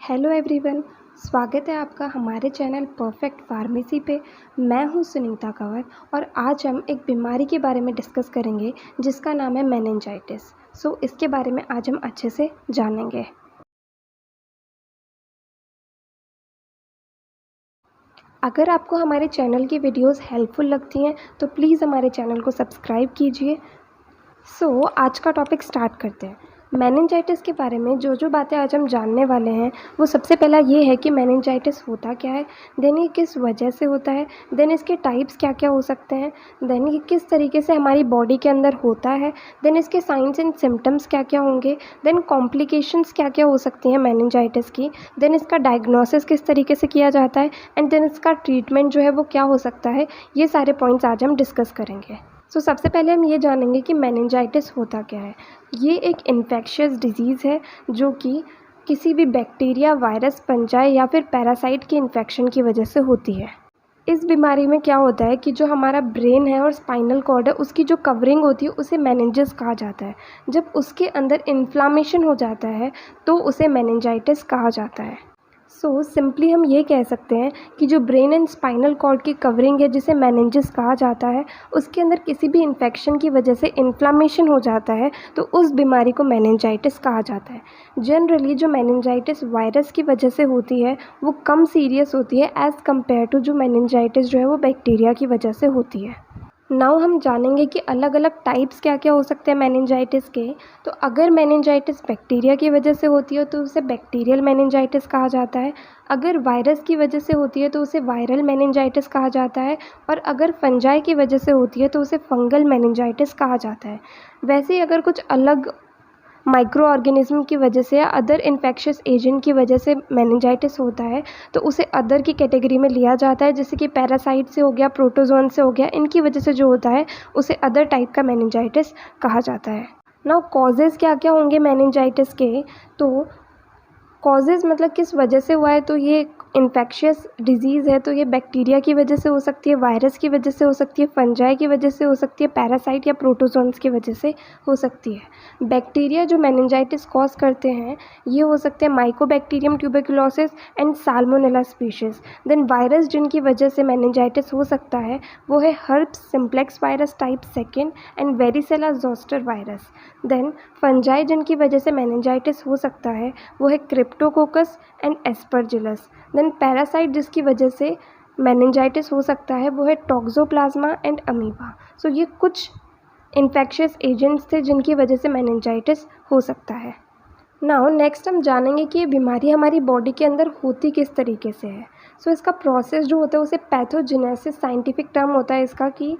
Hello everyone. स्वागत है आपका हमारे चैनल परफेक्ट फार्मेसी पे। मैं हूं सुनीता कंवर और आज हम एक बीमारी के बारे में डिस्कस करेंगे जिसका नाम है मेनिंजाइटिस। इसके बारे में आज हम अच्छे से जानेंगे। अगर आपको हमारे चैनल की वीडियोस हेल्पफुल लगती हैं तो प्लीज़ हमारे चैनल को सब्सक्राइब कीजिए। आज का टॉपिक स्टार्ट करते हैं। मेनिंजाइटिस के बारे में जो बातें आज हम जानने वाले हैं वो सबसे पहला ये है कि मेनिंजाइटिस होता क्या है, देन ये किस वजह से होता है, देन इसके टाइप्स क्या क्या हो सकते हैं, देन ये किस तरीके से हमारी बॉडी के अंदर होता है, देन इसके साइंस एंड सिम्टम्स क्या क्या होंगे, देन कॉम्प्लिकेशंस क्या क्या हो सकती हैं मेनिंजाइटिस की, देन इसका डायग्नोसिस किस तरीके से किया जाता है एंड देन इसका ट्रीटमेंट जो है वो क्या हो सकता है। ये सारे पॉइंट्स आज हम डिस्कस करेंगे। सबसे पहले हम ये जानेंगे कि मेनिंजाइटिस होता क्या है। ये एक इन्फेक्शियस डिजीज़ है जो कि किसी भी बैक्टीरिया, वायरस, फंजाई या फिर पैरासाइट के इन्फेक्शन की वजह से होती है। इस बीमारी में क्या होता है कि जो हमारा ब्रेन है और स्पाइनल कॉर्ड है उसकी जो कवरिंग होती है उसे मेनिंजेस कहा जाता है। जब उसके अंदर इन्फ्लामेशन हो जाता है तो उसे मेनिंजाइटिस कहा जाता है। सिंपली हम ये कह सकते हैं कि जो ब्रेन एंड स्पाइनल कॉर्ड की कवरिंग है जिसे मेनिंजेस कहा जाता है, उसके अंदर किसी भी इन्फेक्शन की वजह से इन्फ्लामेशन हो जाता है तो उस बीमारी को मेनिंजाइटिस कहा जाता है। जनरली जो मेनिंजाइटिस वायरस की वजह से होती है वो कम सीरियस होती है एज़ कम्पेयर टू जो मेनिंजाइटिस जो है वो बैक्टीरिया की वजह से होती है। नाउ हम जानेंगे कि अलग अलग टाइप्स क्या क्या हो सकते हैं मेनिंजाइटिस के। तो अगर मेनिंजाइटिस बैक्टीरिया की वजह से होती है तो उसे बैक्टीरियल मेनिंजाइटिस कहा जाता है। अगर वायरस की वजह से होती है तो उसे वायरल मेनिंजाइटिस कहा जाता है। और अगर फंजाई की वजह से होती है तो उसे फंगल मेनिंजाइटिस कहा जाता है। वैसे ही अगर कुछ अलग माइक्रो ऑर्गेनिज्म की वजह से या अदर इन्फेक्शियस एजेंट की वजह से मेनिंजाइटिस होता है तो उसे अदर की कैटेगरी में लिया जाता है, जैसे कि पैरासाइट से हो गया, प्रोटोजोन से हो गया। इनकी वजह से जो होता है उसे अदर टाइप का मेनिंजाइटिस कहा जाता है। नाउ कॉजेज़ क्या क्या होंगे मेनिंजाइटिस के। तो कॉजेज़ मतलब किस वजह से हुआ है, तो ये इन्फेक्शियस डिजीज़ है तो ये बैक्टीरिया की वजह से हो सकती है, वायरस की वजह से हो सकती है, फंजाई की वजह से हो सकती है, पैरासाइट या प्रोटोजोन्स की वजह से हो सकती है। बैक्टीरिया जो मेनिंजाइटिस कॉज करते हैं ये हो सकते हैं mycobacterium tuberculosis and salmonella species. Then virus जिनकी वजह से मेनिंजाइटिस हो सकता है वो है herpes simplex virus type 2 and varicella zoster virus. Then fungi जिनकी वजह से मेनिंजाइटिस हो सकता है वो है cryptococcus and aspergillus. Then parasite जिसकी वजह से मेनिंजाइटिस हो सकता है वो है टॉक्सोप्लाज्मा एंड अमीबा। ये कुछ इन्फेक्शियस एजेंट्स थे जिनकी वजह से मेनिंजाइटिस हो सकता है। नाउ नेक्स्ट हम जानेंगे कि ये बीमारी हमारी बॉडी के अंदर होती किस तरीके से है। इसका प्रोसेस जो होता है उसे पैथोजेनेसिस साइंटिफिक टर्म होता है इसका, कि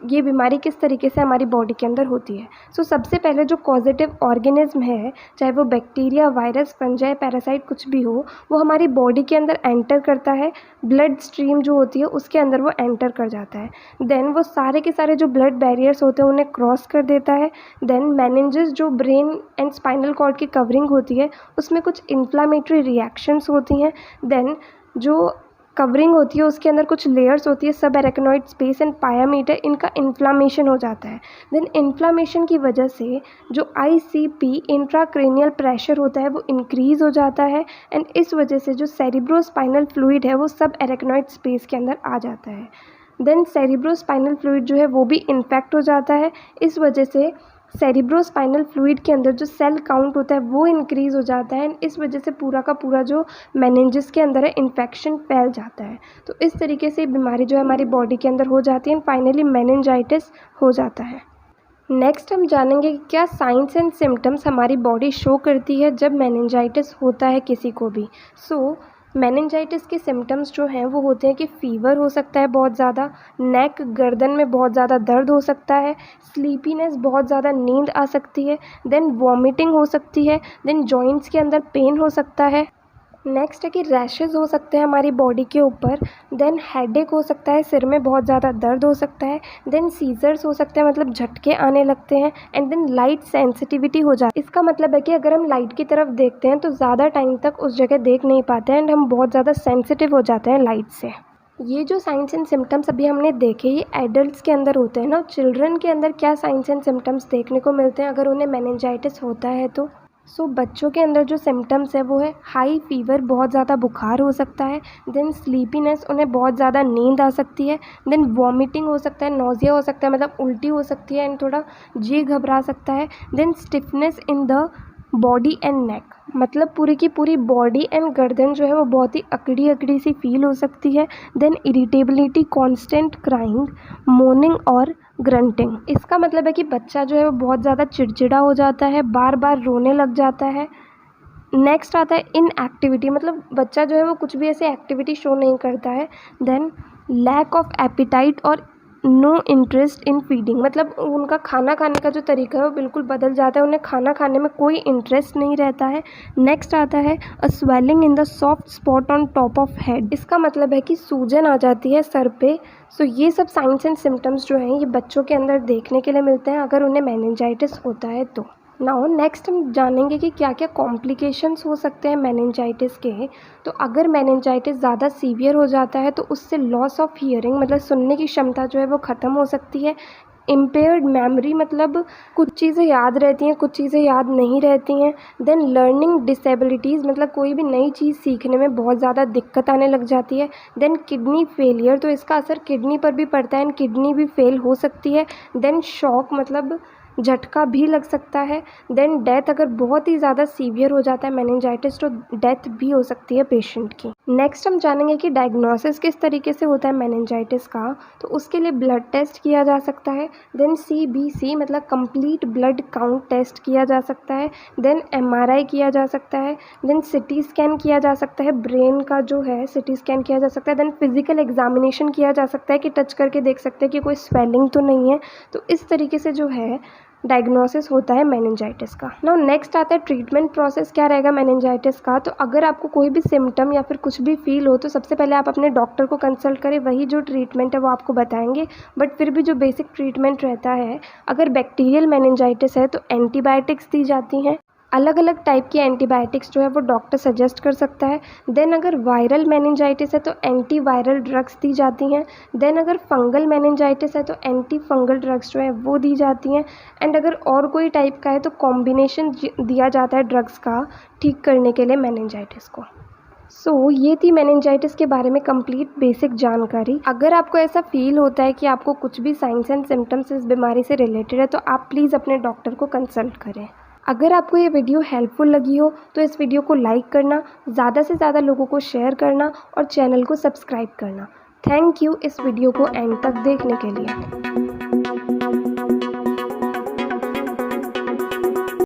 ये बीमारी किस तरीके से हमारी बॉडी के अंदर होती है। सबसे पहले जो पॉजिटिव ऑर्गेनिज्म है, चाहे वो बैक्टीरिया, वायरस, फंजाई, पैरासाइट कुछ भी हो, वो हमारी बॉडी के अंदर एंटर करता है। ब्लड स्ट्रीम जो होती है उसके अंदर वो एंटर कर जाता है। देन वो सारे के सारे जो ब्लड बैरियर्स होते हैं उन्हें क्रॉस कर देता है। देन मेनिंजेस जो ब्रेन एंड स्पाइनल कॉर्ड की कवरिंग होती है उसमें कुछ इन्फ्लामेटरी रिएक्शंस होती हैं। देन जो कवरिंग होती है उसके अंदर कुछ लेयर्स होती है, सब एरेक्नोइड स्पेस एंड पायामीटर, इनका इन्फ्लामेशन हो जाता है। देन इन्फ्लामेशन की वजह से जो ICP इंट्राक्रेनियल प्रेशर होता है वो इंक्रीज़ हो जाता है एंड इस वजह से जो सेरिब्रोस्पाइनल फ्लूइड है वो सब एरेक्नोइड स्पेस के अंदर आ जाता है। देन सेरिब्रोस्पाइनल फ्लूइड जो है वो भी इन्फेक्ट हो जाता है। इस वजह से सेरिब्रोस्पाइनल फ्लूइड के अंदर जो सेल काउंट होता है वो इंक्रीज़ हो जाता है एंड इस वजह से पूरा का पूरा जो मेनिंजेस के अंदर है इन्फेक्शन फैल जाता है। इस तरीके से बीमारी जो है हमारी बॉडी के अंदर हो जाती है एंड फाइनली मेनिंजाइटिस हो जाता है। नेक्स्ट हम जानेंगे कि क्या साइंस एंड सिम्टम्स हमारी बॉडी शो करती है जब मेनिंजाइटिस होता है किसी को भी। मेनिंजाइटिस के सिम्टम्स जो हैं वो होते हैं कि फ़ीवर हो सकता है बहुत ज़्यादा, नेक गर्दन में बहुत ज़्यादा दर्द हो सकता है, स्लीपीनेस बहुत ज़्यादा नींद आ सकती है, देन वॉमिटिंग हो सकती है, देन जॉइंट्स के अंदर पेन हो सकता है। नेक्स्ट है कि रैशेज़ हो सकते हैं हमारी बॉडी के ऊपर, देन हेडेक हो सकता है, सिर में बहुत ज़्यादा दर्द हो सकता है, देन सीजर्स हो सकते हैं मतलब झटके आने लगते हैं एंड देन लाइट सेंसिटिविटी हो जाती है। इसका मतलब है कि अगर हम लाइट की तरफ देखते हैं तो ज़्यादा टाइम तक उस जगह देख नहीं पाते हैं एंड हम बहुत ज़्यादा सेंसिटिव हो जाते हैं लाइट से। ये जो साइंस एंड सिम्टम्स अभी हमने देखे ये एडल्ट्स के अंदर होते हैं ना। चिल्ड्रन के अंदर क्या साइंस एंड सिम्टम्स देखने को मिलते हैं अगर उन्हें मेनिंजाइटिस होता है तो। सो बच्चों के अंदर जो सिम्टम्स है वो है हाई फीवर, बहुत ज़्यादा बुखार हो सकता है, देन स्लीपीनेस, उन्हें बहुत ज़्यादा नींद आ सकती है, देन वॉमिटिंग हो सकता है, नोज़िया हो सकता है मतलब उल्टी हो सकती है, एंड थोड़ा जी घबरा सकता है, then stiffness in the body and neck, मतलब पूरी की पूरी बॉडी एंड गर्दन जो है वो बहुत ही अकड़ी अकड़ी सी फील हो सकती है, then irritability, constant crying, moaning और ग्रंटिंग। इसका मतलब है कि बच्चा जो है वो बहुत ज़्यादा चिड़चिड़ा हो जाता है, बार बार रोने लग जाता है। नेक्स्ट आता है इनएक्टिविटी, मतलब बच्चा जो है वो कुछ भी ऐसे एक्टिविटी शो नहीं करता है। देन लैक ऑफ एपिटाइट और नो इंटरेस्ट इन फीडिंग, मतलब उनका खाना खाने का जो तरीका है वो बिल्कुल बदल जाता है, उन्हें खाना खाने में कोई इंटरेस्ट नहीं रहता है। नेक्स्ट आता है अ swelling in the soft spot on top of head, इसका मतलब है कि सूजन आ जाती है सर पे। सो ये सब साइंस एंड सिम्टम्स जो हैं ये बच्चों के अंदर देखने के लिए मिलते हैं अगर उन्हें मेनिंजाइटिस होता है तो। नाउ नेक्स्ट हम जानेंगे कि क्या क्या कॉम्प्लिकेशंस हो सकते हैं मेनिंजाइटिस के। तो अगर मेनिंजाइटिस ज़्यादा सीवियर हो जाता है तो उससे लॉस ऑफ हियरिंग, मतलब सुनने की क्षमता जो है वो ख़त्म हो सकती है। इम्पेयर्ड मेमोरी, मतलब कुछ चीज़ें याद रहती हैं, कुछ चीज़ें याद नहीं रहती हैं। देन लर्निंग डिसेबिलिटीज़, मतलब कोई भी नई चीज़ सीखने में बहुत ज़्यादा दिक्कत आने लग जाती है। देन किडनी फेलियर, तो इसका असर किडनी पर भी पड़ता है एंड किडनी भी फेल हो सकती है। देन शॉक, मतलब झटका भी लग सकता है। देन डेथ, अगर बहुत ही ज़्यादा सीवियर हो जाता है मेनिंजाइटिस तो डेथ भी हो सकती है पेशेंट की। नेक्स्ट हम जानेंगे कि डायग्नोसिस किस तरीके से होता है मेनिंजाइटिस का। तो उसके लिए ब्लड टेस्ट किया जा सकता है, देन CBC मतलब कंप्लीट ब्लड काउंट टेस्ट किया जा सकता है, देन MRI किया जा सकता है, देन CT स्कैन किया जा सकता है, ब्रेन का जो है CT स्कैन किया जा सकता है, देन फिजिकल एग्जामिनेशन किया जा सकता है कि टच करके देख सकते हैं कि कोई स्वेलिंग तो नहीं है। तो इस तरीके से जो है डायग्नोसिस होता है मेनिंजाइटिस का। नाउ नेक्स्ट आता है ट्रीटमेंट प्रोसेस क्या रहेगा मेनिंजाइटिस का। तो अगर आपको कोई भी सिम्टम या फिर कुछ भी फील हो तो सबसे पहले आप अपने डॉक्टर को कंसल्ट करें, वही जो ट्रीटमेंट है वो आपको बताएंगे। बट फिर भी जो बेसिक ट्रीटमेंट रहता है, अगर बैक्टीरियल मेनिंजाइटिस है तो एंटीबायोटिक्स दी जाती हैं। अलग अलग टाइप की एंटीबायोटिक्स जो है वो डॉक्टर सजेस्ट कर सकता है। देन अगर वायरल मेनिंजाइटिस है तो एंटी वायरल ड्रग्स दी जाती हैं। देन अगर फंगल मेनिंजाइटिस है तो एंटी फंगल ड्रग्स जो है वो दी जाती हैं। एंड अगर और कोई टाइप का है तो कॉम्बिनेशन दिया जाता है ड्रग्स का ठीक करने के लिए मेनिंजाइटिस को। सो ये थी मेनिंजाइटिस के बारे में कंप्लीट बेसिक जानकारी। अगर आपको ऐसा फील होता है कि आपको कुछ भी साइंस एंड सिम्टम्स इस बीमारी से रिलेटेड है तो आप प्लीज़ अपने डॉक्टर को कंसल्ट करें। अगर आपको ये वीडियो हेल्पफुल लगी हो तो इस वीडियो को लाइक करना, ज़्यादा से ज़्यादा लोगों को शेयर करना और चैनल को सब्सक्राइब करना। थैंक यू इस वीडियो को एंड तक देखने के लिए।